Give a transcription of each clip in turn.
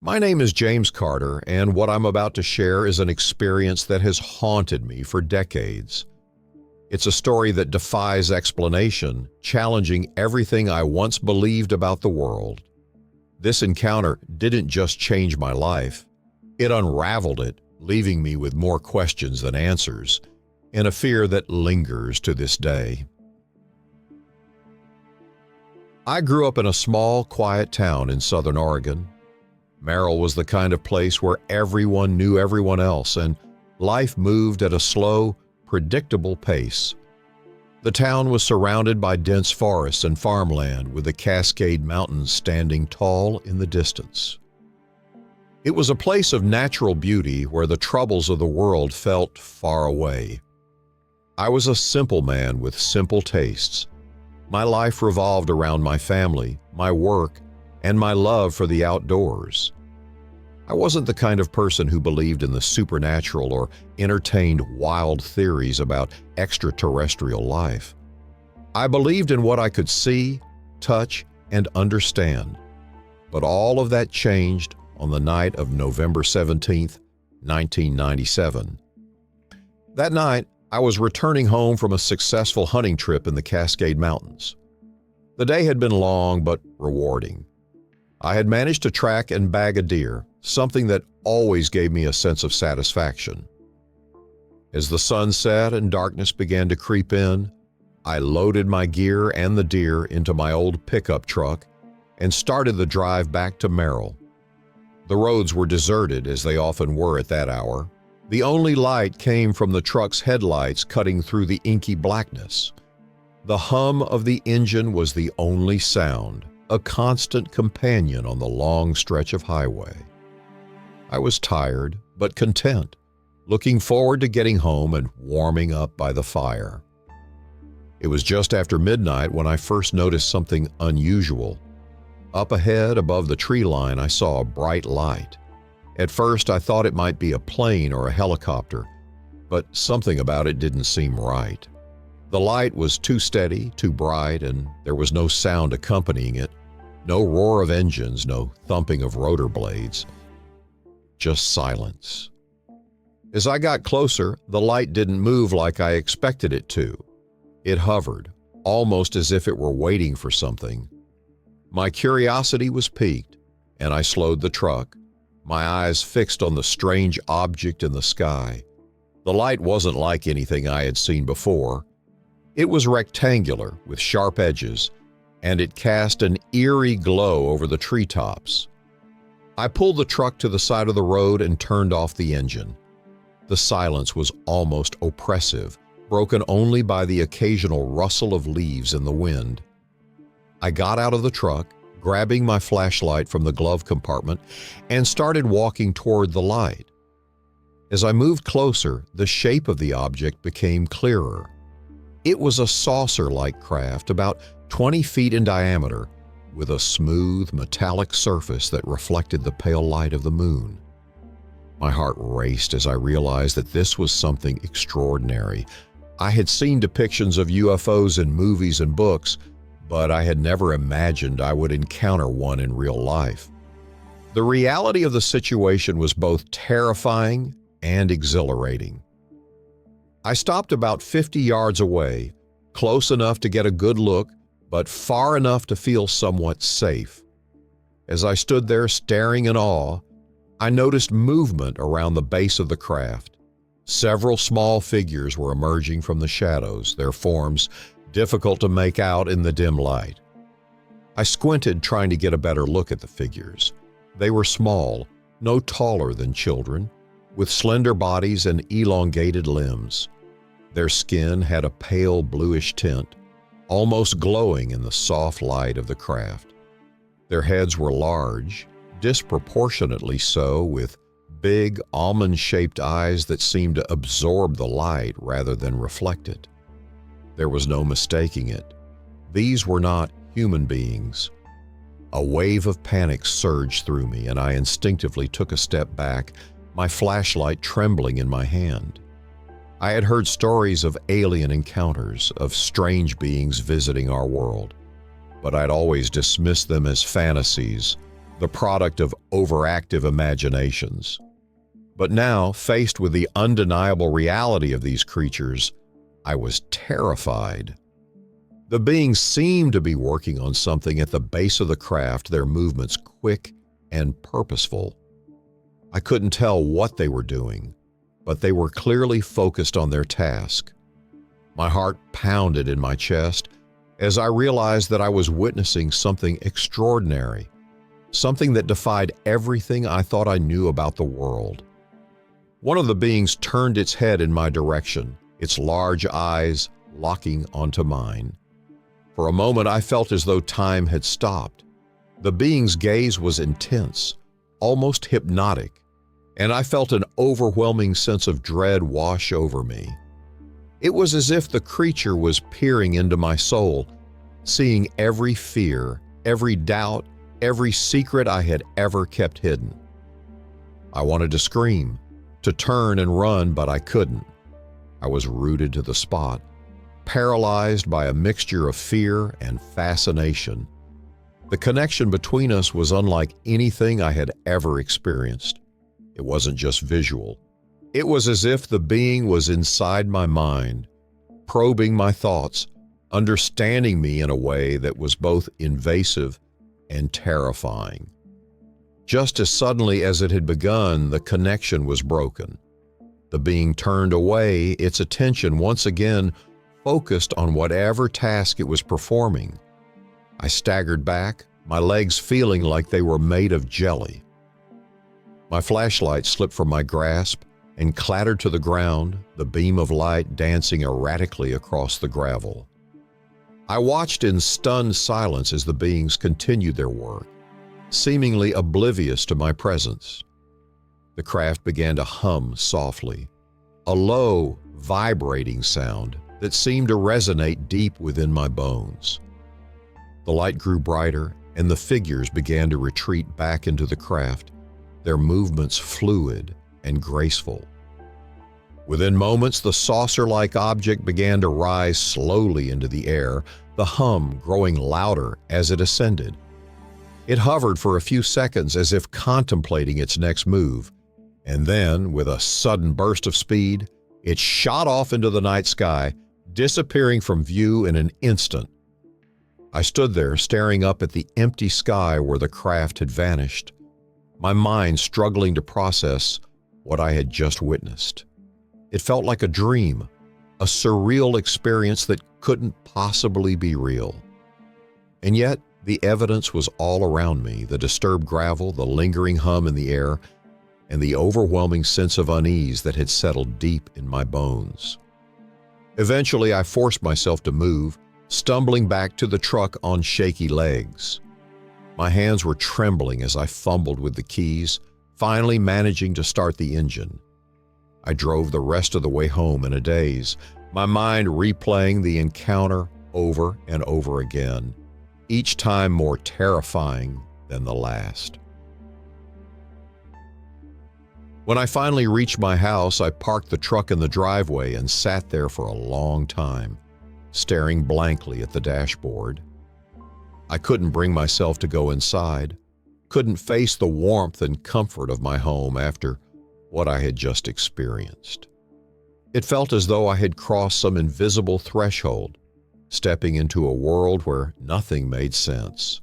My name is James Carter, and what I'm about to share is an experience that has haunted me for decades. It's a story that defies explanation, challenging everything I once believed about the world. This encounter didn't just change my life, it unraveled it, leaving me with more questions than answers, and a fear that lingers to this day. I grew up in a small, quiet town in southern Oregon. Merrill was the kind of place where everyone knew everyone else, and life moved at a slow, predictable pace. The town was surrounded by dense forests and farmland, with the Cascade Mountains standing tall in the distance. It was a place of natural beauty where the troubles of the world felt far away. I was a simple man with simple tastes. My life revolved around my family, my work, and my love for the outdoors. I wasn't the kind of person who believed in the supernatural or entertained wild theories about extraterrestrial life. I believed in what I could see, touch, and understand. But all of that changed on the night of November 17th, 1997. That night, I was returning home from a successful hunting trip in the Cascade Mountains. The day had been long but rewarding. I had managed to track and bag a deer, something that always gave me a sense of satisfaction. As the sun set and darkness began to creep in, I loaded my gear and the deer into my old pickup truck and started the drive back to Merrill. The roads were deserted, as they often were at that hour. The only light came from the truck's headlights cutting through the inky blackness. The hum of the engine was the only sound, a constant companion on the long stretch of highway. I was tired, but content, looking forward to getting home and warming up by the fire. It was just after midnight when I first noticed something unusual. Up ahead, above the tree line, I saw a bright light. At first, I thought it might be a plane or a helicopter, but something about it didn't seem right. The light was too steady, too bright, and there was no sound accompanying it. No roar of engines, no thumping of rotor blades. Just silence. As I got closer, the light didn't move like I expected it to. It hovered, almost as if it were waiting for something. My curiosity was piqued, and I slowed the truck, my eyes fixed on the strange object in the sky. The light wasn't like anything I had seen before. It was rectangular with sharp edges, and it cast an eerie glow over the treetops. I pulled the truck to the side of the road and turned off the engine. The silence was almost oppressive, broken only by the occasional rustle of leaves in the wind. I got out of the truck, grabbing my flashlight from the glove compartment, and started walking toward the light. As I moved closer, the shape of the object became clearer. It was a saucer-like craft about 20 feet in diameter, with a smooth, metallic surface that reflected the pale light of the moon. My heart raced as I realized that this was something extraordinary. I had seen depictions of UFOs in movies and books, but I had never imagined I would encounter one in real life. The reality of the situation was both terrifying and exhilarating. I stopped about 50 yards away, close enough to get a good look, but far enough to feel somewhat safe. As I stood there staring in awe, I noticed movement around the base of the craft. Several small figures were emerging from the shadows, their forms difficult to make out in the dim light. I squinted, trying to get a better look at the figures. They were small, no taller than children, with slender bodies and elongated limbs. Their skin had a pale bluish tint, almost glowing in the soft light of the craft. Their heads were large, disproportionately so, with big, almond-shaped eyes that seemed to absorb the light rather than reflect it. There was no mistaking it. These were not human beings. A wave of panic surged through me, and I instinctively took a step back, my flashlight trembling in my hand. I had heard stories of alien encounters, of strange beings visiting our world, but I'd always dismissed them as fantasies, the product of overactive imaginations. But now, faced with the undeniable reality of these creatures, I was terrified. The beings seemed to be working on something at the base of the craft, their movements quick and purposeful. I couldn't tell what they were doing, but they were clearly focused on their task. My heart pounded in my chest as I realized that I was witnessing something extraordinary, something that defied everything I thought I knew about the world. One of the beings turned its head in my direction, its large eyes locking onto mine. For a moment, I felt as though time had stopped. The being's gaze was intense, almost hypnotic, and I felt an overwhelming sense of dread wash over me. It was as if the creature was peering into my soul, seeing every fear, every doubt, every secret I had ever kept hidden. I wanted to scream, to turn and run, but I couldn't. I was rooted to the spot, paralyzed by a mixture of fear and fascination. The connection between us was unlike anything I had ever experienced. It wasn't just visual. It was as if the being was inside my mind, probing my thoughts, understanding me in a way that was both invasive and terrifying. Just as suddenly as it had begun, the connection was broken. The being turned away, its attention once again focused on whatever task it was performing. I staggered back, my legs feeling like they were made of jelly. My flashlight slipped from my grasp and clattered to the ground, the beam of light dancing erratically across the gravel. I watched in stunned silence as the beings continued their work, seemingly oblivious to my presence. The craft began to hum softly, a low, vibrating sound that seemed to resonate deep within my bones. The light grew brighter, and the figures began to retreat back into the craft, their movements fluid and graceful. Within moments, the saucer-like object began to rise slowly into the air, the hum growing louder as it ascended. It hovered for a few seconds as if contemplating its next move, and then, with a sudden burst of speed, it shot off into the night sky, disappearing from view in an instant. I stood there staring up at the empty sky where the craft had vanished, my mind struggling to process what I had just witnessed. It felt like a dream, a surreal experience that couldn't possibly be real. And yet, the evidence was all around me, the disturbed gravel, the lingering hum in the air, and the overwhelming sense of unease that had settled deep in my bones. Eventually, I forced myself to move, stumbling back to the truck on shaky legs. My hands were trembling as I fumbled with the keys, finally managing to start the engine. I drove the rest of the way home in a daze, my mind replaying the encounter over and over again, each time more terrifying than the last. When I finally reached my house, I parked the truck in the driveway and sat there for a long time, staring blankly at the dashboard. I couldn't bring myself to go inside, couldn't face the warmth and comfort of my home after what I had just experienced. It felt as though I had crossed some invisible threshold, stepping into a world where nothing made sense,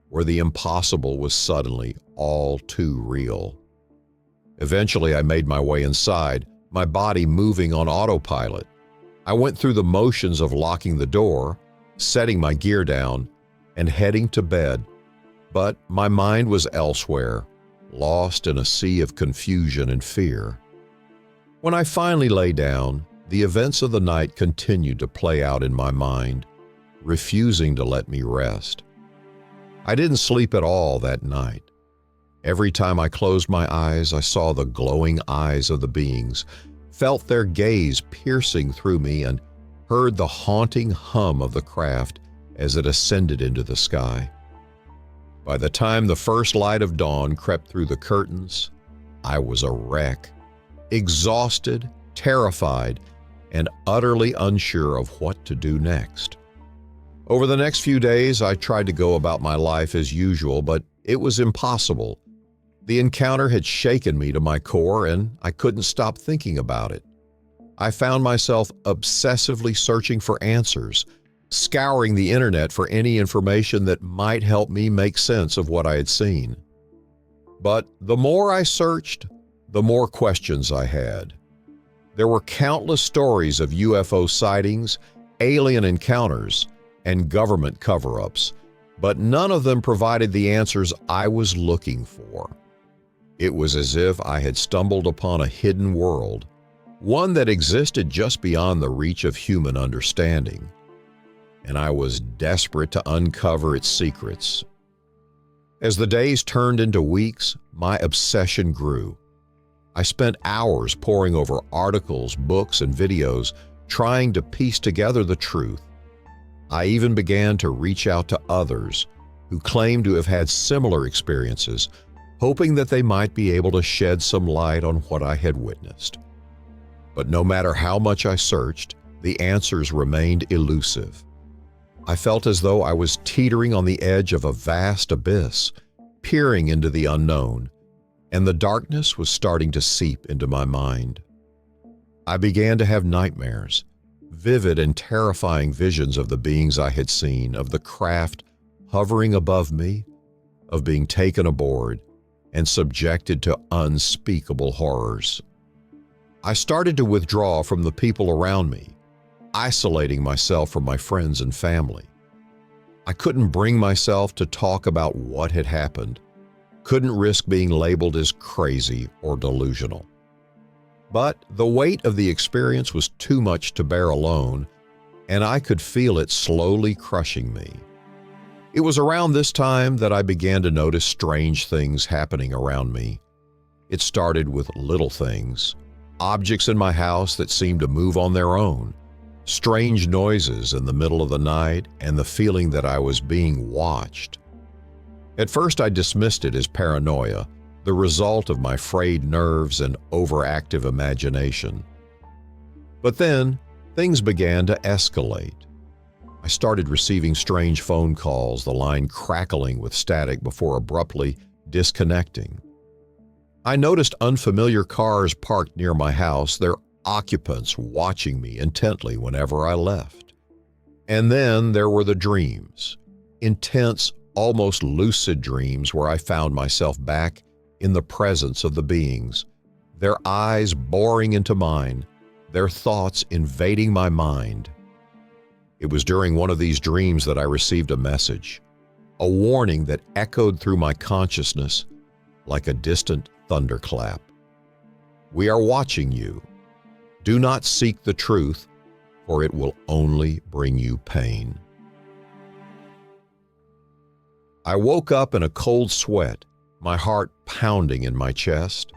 where the impossible was suddenly all too real. Eventually, I made my way inside, my body moving on autopilot. I went through the motions of locking the door, setting my gear down, and heading to bed, but my mind was elsewhere, lost in a sea of confusion and fear. When I finally lay down, the events of the night continued to play out in my mind, refusing to let me rest. I didn't sleep at all that night. Every time I closed my eyes, I saw the glowing eyes of the beings, felt their gaze piercing through me, and heard the haunting hum of the craft as it ascended into the sky. By the time the first light of dawn crept through the curtains, I was a wreck, exhausted, terrified, and utterly unsure of what to do next. Over the next few days, I tried to go about my life as usual, but It was impossible. The encounter had shaken me to my core, and I couldn't stop thinking about it. I found myself obsessively searching for answers, scouring the internet for any information that might help me make sense of what I had seen. But the more I searched, the more questions I had. There were countless stories of UFO sightings, alien encounters, and government cover-ups, but none of them provided the answers I was looking for. It was as if I had stumbled upon a hidden world, one that existed just beyond the reach of human understanding, and I was desperate to uncover its secrets. As the days turned into weeks, my obsession grew. I spent hours poring over articles, books, and videos, trying to piece together the truth. I even began to reach out to others who claimed to have had similar experiences, hoping that they might be able to shed some light on what I had witnessed. But no matter how much I searched, the answers remained elusive. I felt as though I was teetering on the edge of a vast abyss, peering into the unknown, and the darkness was starting to seep into my mind. I began to have nightmares, vivid and terrifying visions of the beings I had seen, of the craft hovering above me, of being taken aboard and subjected to unspeakable horrors. I started to withdraw from the people around me, isolating myself from my friends and family. I couldn't bring myself to talk about what had happened, couldn't risk being labeled as crazy or delusional. But the weight of the experience was too much to bear alone, and I could feel it slowly crushing me. It was around this time that I began to notice strange things happening around me. It started with little things, objects in my house that seemed to move on their own, strange noises in the middle of the night, and the feeling that I was being watched. At first, I dismissed it as paranoia, the result of my frayed nerves and overactive imagination. But then, things began to escalate. I started receiving strange phone calls, the line crackling with static before abruptly disconnecting. I noticed unfamiliar cars parked near my house, their occupants watching me intently whenever I left. And then there were the dreams, intense, almost lucid dreams where I found myself back in the presence of the beings, their eyes boring into mine, their thoughts invading my mind. It was during one of these dreams that I received a message, a warning that echoed through my consciousness like a distant thunderclap. We are watching you. Do not seek the truth, for it will only bring you pain. I woke up in a cold sweat, my heart pounding in my chest.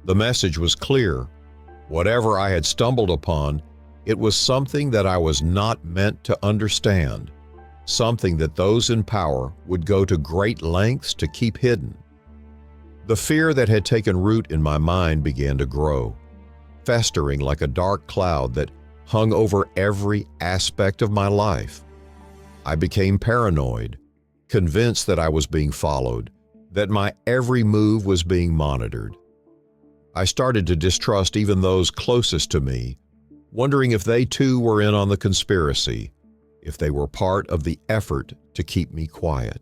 The message was clear. Whatever I had stumbled upon, it was something that I was not meant to understand, something that those in power would go to great lengths to keep hidden. The fear that had taken root in my mind began to grow, festering like a dark cloud that hung over every aspect of my life. I became paranoid, convinced that I was being followed, that my every move was being monitored. I started to distrust even those closest to me, wondering if they too were in on the conspiracy, if they were part of the effort to keep me quiet.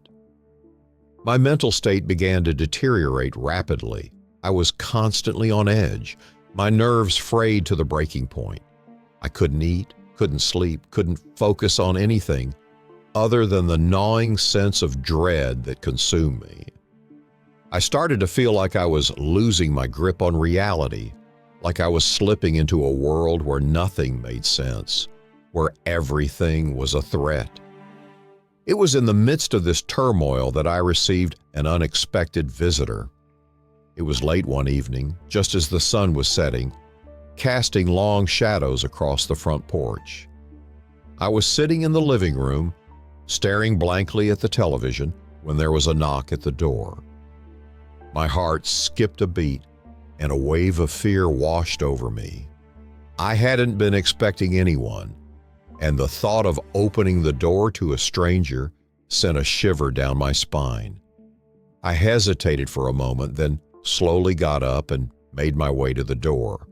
My mental state began to deteriorate rapidly. I was constantly on edge, my nerves frayed to the breaking point. I couldn't eat, couldn't sleep, couldn't focus on anything other than the gnawing sense of dread that consumed me. I started to feel like I was losing my grip on reality, like I was slipping into a world where nothing made sense, where everything was a threat. It was in the midst of this turmoil that I received an unexpected visitor. It was late one evening, just as the sun was setting, casting long shadows across the front porch. I was sitting in the living room, staring blankly at the television, when there was a knock at the door. My heart skipped a beat, and a wave of fear washed over me. I hadn't been expecting anyone, and the thought of opening the door to a stranger sent a shiver down my spine. I hesitated for a moment, then slowly got up and made my way to the door.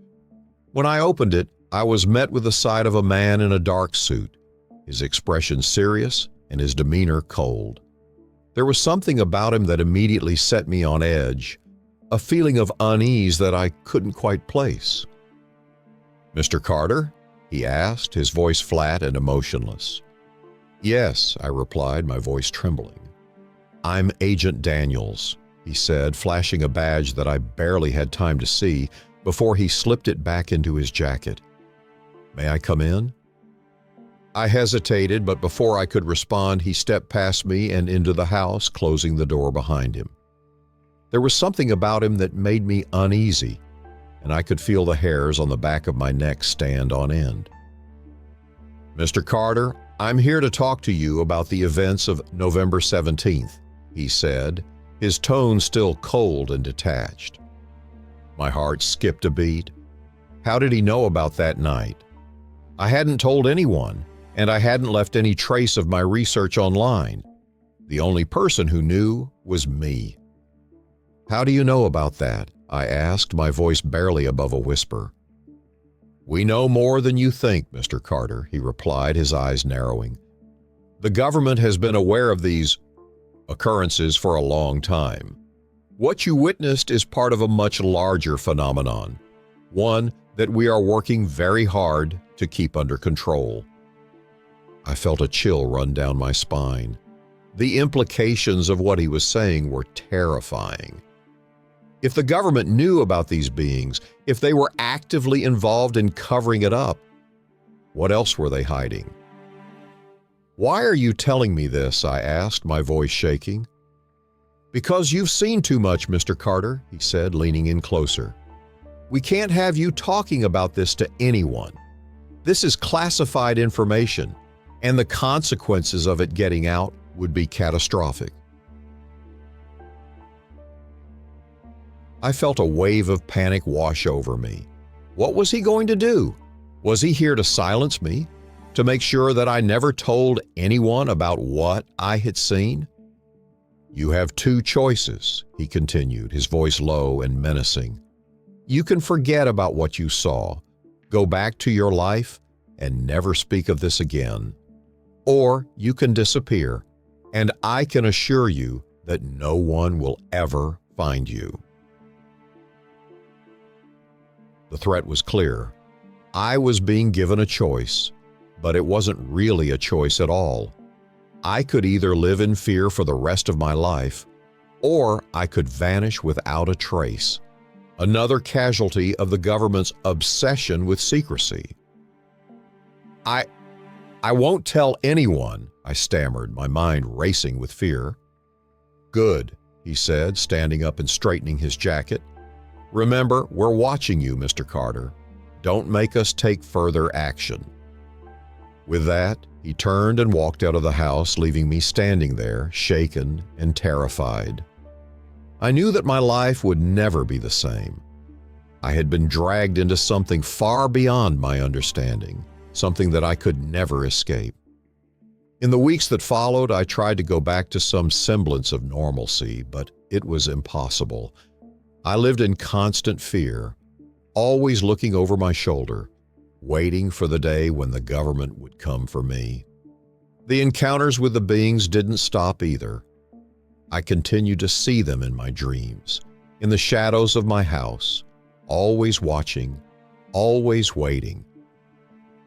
When I opened it, I was met with the sight of a man in a dark suit, his expression serious and his demeanor cold. There was something about him that immediately set me on edge, a feeling of unease that I couldn't quite place. "Mr. Carter?" he asked, his voice flat and emotionless. "Yes," I replied, my voice trembling. "I'm Agent Daniels," he said, flashing a badge that I barely had time to see before he slipped it back into his jacket. "May I come in?" I hesitated, but before I could respond, he stepped past me and into the house, closing the door behind him. There was something about him that made me uneasy, and I could feel the hairs on the back of my neck stand on end. "Mr. Carter, I'm here to talk to you about the events of November 17th, he said, his tone still cold and detached. My heart skipped a beat. How did he know about that night? I hadn't told anyone, and I hadn't left any trace of my research online. The only person who knew was me. "How do you know about that?" I asked, my voice barely above a whisper. "We know more than you think, Mr. Carter," he replied, his eyes narrowing. "The government has been aware of these occurrences for a long time. What you witnessed is part of a much larger phenomenon, one that we are working very hard to keep under control." I felt a chill run down my spine. The implications of what he was saying were terrifying. If the government knew about these beings, if they were actively involved in covering it up, what else were they hiding? "Why are you telling me this?" I asked, my voice shaking. "Because you've seen too much, Mr. Carter," he said, leaning in closer. "We can't have you talking about this to anyone. This is classified information, and the consequences of it getting out would be catastrophic." I felt a wave of panic wash over me. What was he going to do? Was he here to silence me? To make sure that I never told anyone about what I had seen? "You have two choices," he continued, his voice low and menacing. "You can forget about what you saw, go back to your life, and never speak of this again. Or you can disappear, and I can assure you that no one will ever find you." The threat was clear. I was being given a choice, but it wasn't really a choice at all. I could either live in fear for the rest of my life, or I could vanish without a trace, another casualty of the government's obsession with secrecy. I won't tell anyone," I stammered, my mind racing with fear. "Good," he said, standing up and straightening his jacket. "Remember, we're watching you, Mr. Carter. Don't make us take further action." With that, he turned and walked out of the house, leaving me standing there, shaken and terrified. I knew that my life would never be the same. I had been dragged into something far beyond my understanding, something that I could never escape. In the weeks that followed, I tried to go back to some semblance of normalcy, but it was impossible. I lived in constant fear, always looking over my shoulder, waiting for the day when the government would come for me. The encounters with the beings didn't stop either. I continued to see them in my dreams, in the shadows of my house, always watching, always waiting.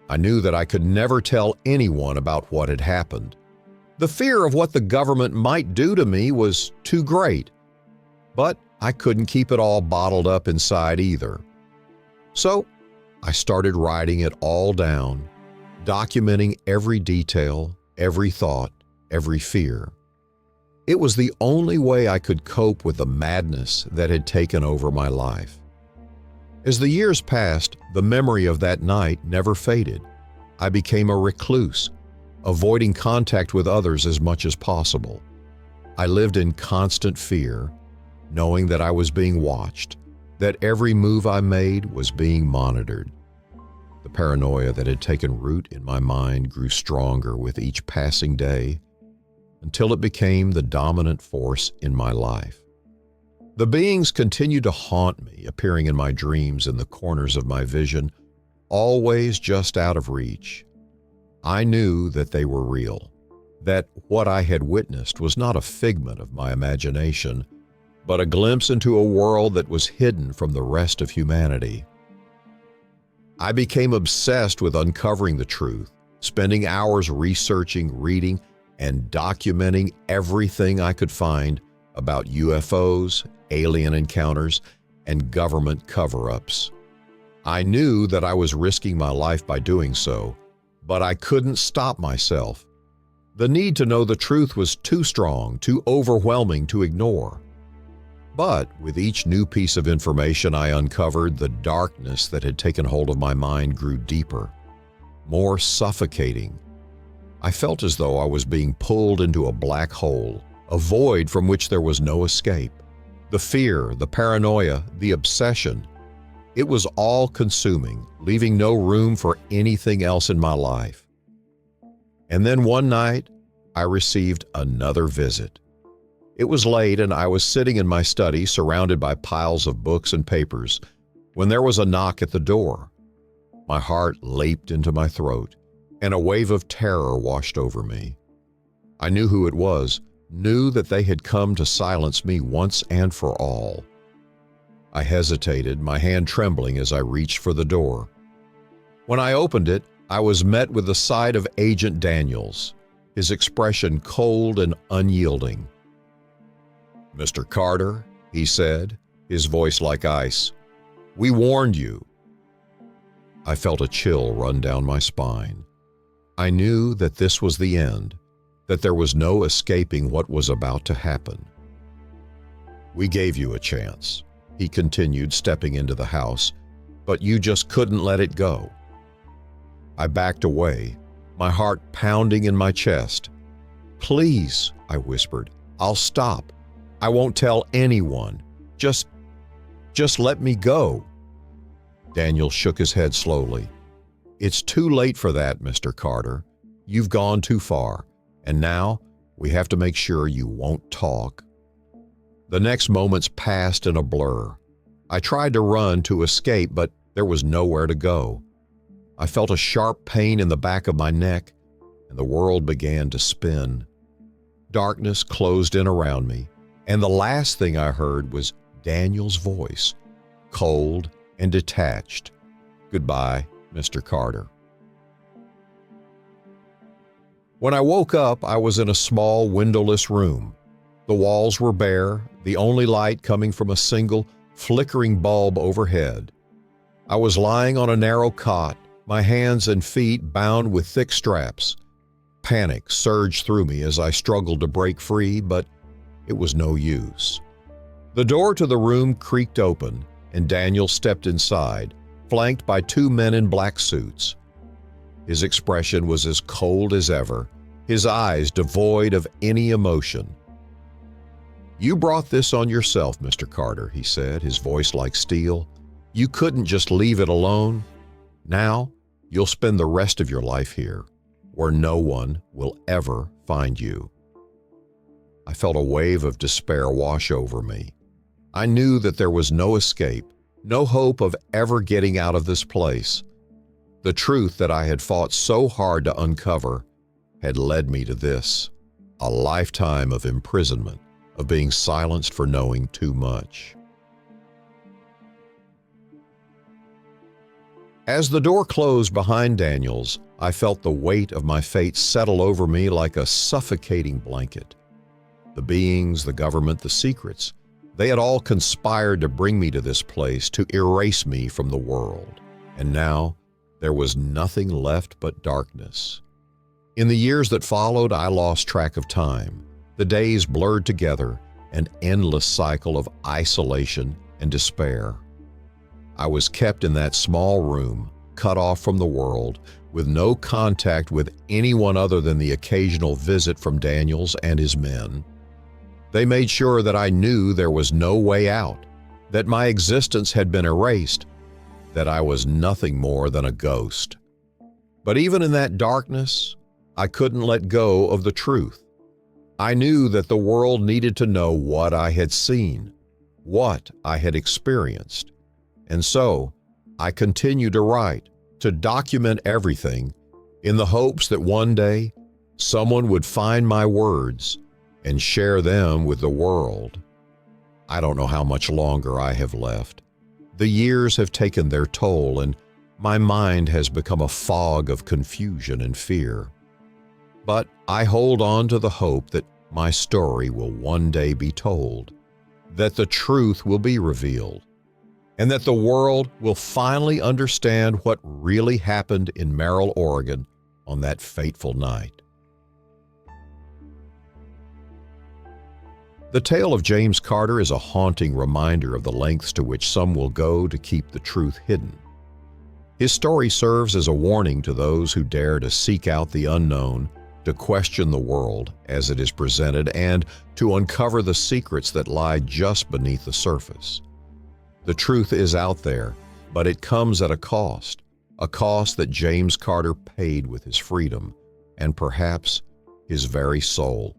I knew that I could never tell anyone about what had happened. The fear of what the government might do to me was too great, but I couldn't keep it all bottled up inside either. So I started writing it all down, documenting every detail, every thought, every fear. It was the only way I could cope with the madness that had taken over my life. As the years passed, the memory of that night never faded. I became a recluse, avoiding contact with others as much as possible. I lived in constant fear, knowing that I was being watched, that every move I made was being monitored. The paranoia that had taken root in my mind grew stronger with each passing day. until it became the dominant force in my life. The beings continued to haunt me, appearing in my dreams in the corners of my vision, always just out of reach. I knew that they were real, that what I had witnessed was not a figment of my imagination, but a glimpse into a world that was hidden from the rest of humanity. I became obsessed with uncovering the truth, spending hours researching, reading, and documenting everything I could find about UFOs, alien encounters, and government cover-ups. I knew that I was risking my life by doing so, but I couldn't stop myself. The need to know the truth was too strong, too overwhelming to ignore. But with each new piece of information I uncovered, the darkness that had taken hold of my mind grew deeper, more suffocating. I felt as though I was being pulled into a black hole, a void from which there was no escape. The fear, the paranoia, the obsession, it was all consuming, leaving no room for anything else in my life. And then one night, I received another visit. It was late and I was sitting in my study surrounded by piles of books and papers when there was a knock at the door. My heart leaped into my throat and a wave of terror washed over me. I knew who it was, knew that they had come to silence me once and for all. I hesitated, my hand trembling as I reached for the door. When I opened it, I was met with the sight of Agent Daniels, his expression cold and unyielding. "Mr. Carter," he said, his voice like ice, "we warned you." I felt a chill run down my spine. I knew that this was the end, that there was no escaping what was about to happen. "We gave you a chance," he continued, stepping into the house, "but you just couldn't let it go." I backed away, my heart pounding in my chest. "Please," I whispered, "I'll stop. I won't tell anyone. Just let me go." Daniel shook his head slowly. "It's too late for that, Mr. Carter. You've gone too far, and now we have to make sure you won't talk." The next moments passed in a blur. I tried to run to escape, but there was nowhere to go. I felt a sharp pain in the back of my neck, and the world began to spin. Darkness closed in around me, and the last thing I heard was Daniel's voice, cold and detached. "Goodbye, Mr. Carter." When I woke up, I was in a small, windowless room. The walls were bare, the only light coming from a single, flickering bulb overhead. I was lying on a narrow cot, my hands and feet bound with thick straps. Panic surged through me as I struggled to break free, but it was no use. The door to the room creaked open, and Daniel stepped inside, flanked by two men in black suits. His expression was as cold as ever, his eyes devoid of any emotion. "You brought this on yourself, Mr. Carter," he said, his voice like steel. "You couldn't just leave it alone. Now, you'll spend the rest of your life here, where no one will ever find you." I felt a wave of despair wash over me. I knew that there was no escape, no hope of ever getting out of this place. The truth that I had fought so hard to uncover had led me to this, a lifetime of imprisonment, of being silenced for knowing too much. As the door closed behind Daniels, I felt the weight of my fate settle over me like a suffocating blanket. The beings, the government, the secrets, they had all conspired to bring me to this place, to erase me from the world. And now, there was nothing left but darkness. In the years that followed, I lost track of time. The days blurred together, an endless cycle of isolation and despair. I was kept in that small room, cut off from the world, with no contact with anyone other than the occasional visit from Daniels and his men. They made sure that I knew there was no way out, that my existence had been erased, that I was nothing more than a ghost. But even in that darkness, I couldn't let go of the truth. I knew that the world needed to know what I had seen, what I had experienced, and so I continued to write, to document everything, in the hopes that one day someone would find my words and share them with the world. I don't know how much longer I have left. The years have taken their toll, and my mind has become a fog of confusion and fear. But I hold on to the hope that my story will one day be told, that the truth will be revealed, and that the world will finally understand what really happened in Merrill, Oregon on that fateful night. The tale of James Carter is a haunting reminder of the lengths to which some will go to keep the truth hidden. His story serves as a warning to those who dare to seek out the unknown, to question the world as it is presented, and to uncover the secrets that lie just beneath the surface. The truth is out there, but it comes at a cost that James Carter paid with his freedom and perhaps his very soul.